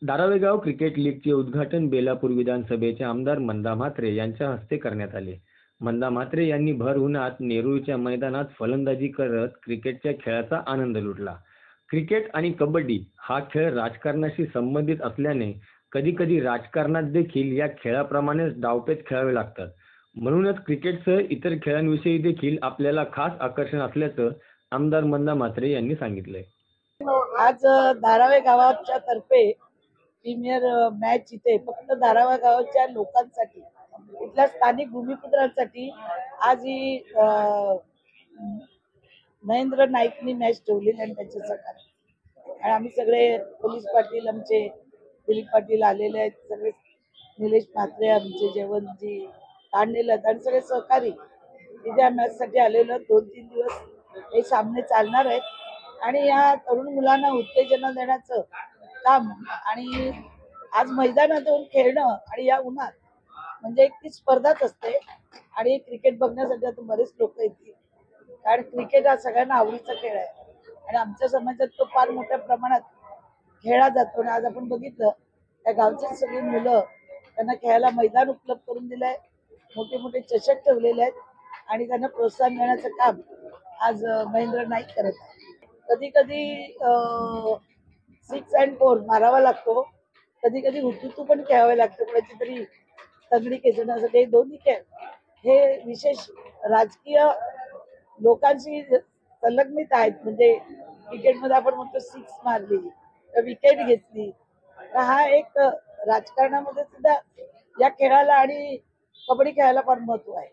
धारावेगाव cricket लीगचे उद्घाटन बेलापूर विधानसभेचे आमदार मंदा म्हात्रे यांच्या हस्ते करण्यात आले. मंदा म्हात्रे यांनी भर उन्हात नेरूळच्या मैदानात फलंदाजी करत क्रिकेटच्या खेळाचा आनंद लुटला. क्रिकेट आणि कबड्डी हा खेळ राजकारणाशी संबंधित असल्याने कधी-कधी राजकारणात देखील या खेळाप्रमाणेच डावपेच खेळावे लागतात. म्हणूनच क्रिकेटसह इतर खेळांविषयी देखील आपल्याला खास आकर्षण असल्याचं आमदार मंदा म्हात्रे यांनी सांगितलंय. आज धारावे गावाच्या तर्फे प्रीमियर मॅच इथे फक्त धारावे गावाच्या लोकांसाठी, इथल्या स्थानिक भूमिपुत्रांसाठी आज ही महेंद्र नाईकनी मॅच ठेवलेली आणि त्याच्या सहकार्य आणि आम्ही सगळे पोलीस पाटील, आमचे दिलीप पाटील आलेले आहेत, सगळे निलेश म्हात्रे, आमचे जेवणजी तांडेल आणि सगळे सहकारी तिथे मॅचसाठी आलेलो. 2-3 दिवस हे सामने चालणार आहेत आणि या तरुण मुलांना उत्तेजन देण्याचं काम आणि आज मैदानात येऊन खेळणं आणि या उन्हात म्हणजे एक ती स्पर्धाच असते. आणि क्रिकेट बघण्यासाठी आता बरेच लोक येतील, कारण क्रिकेट हा सगळ्यांना आवडीचा खेळ आहे आणि आमच्या समाजात तो फार मोठ्या प्रमाणात खेळला जातो. आणि आज आपण बघितलं त्या गावची सगळी मुलं, त्यांना खेळायला मैदान उपलब्ध करून दिलंय, मोठे मोठे चषक ठेवलेले आहेत आणि त्यांना प्रोत्साहन देण्याचं काम आज महेंद्र नाईक करत आहे. कधी कधी 6 and 4 मारावा लागतो, कधी कधी हुतुतू पण खेळावे लागतं कोणाची तरी तगडी खेचण्यासाठी. हे दोन्ही खेळ हे विशेष राजकीय लोकांशी संलग्नित आहेत. म्हणजे क्रिकेटमध्ये आपण म्हणतो 6 मारली तर विकेट घेतली, तर हा एक राजकारणामध्ये सुद्धा या खेळाला आणि कबड्डी खेळायला फार महत्व आहे.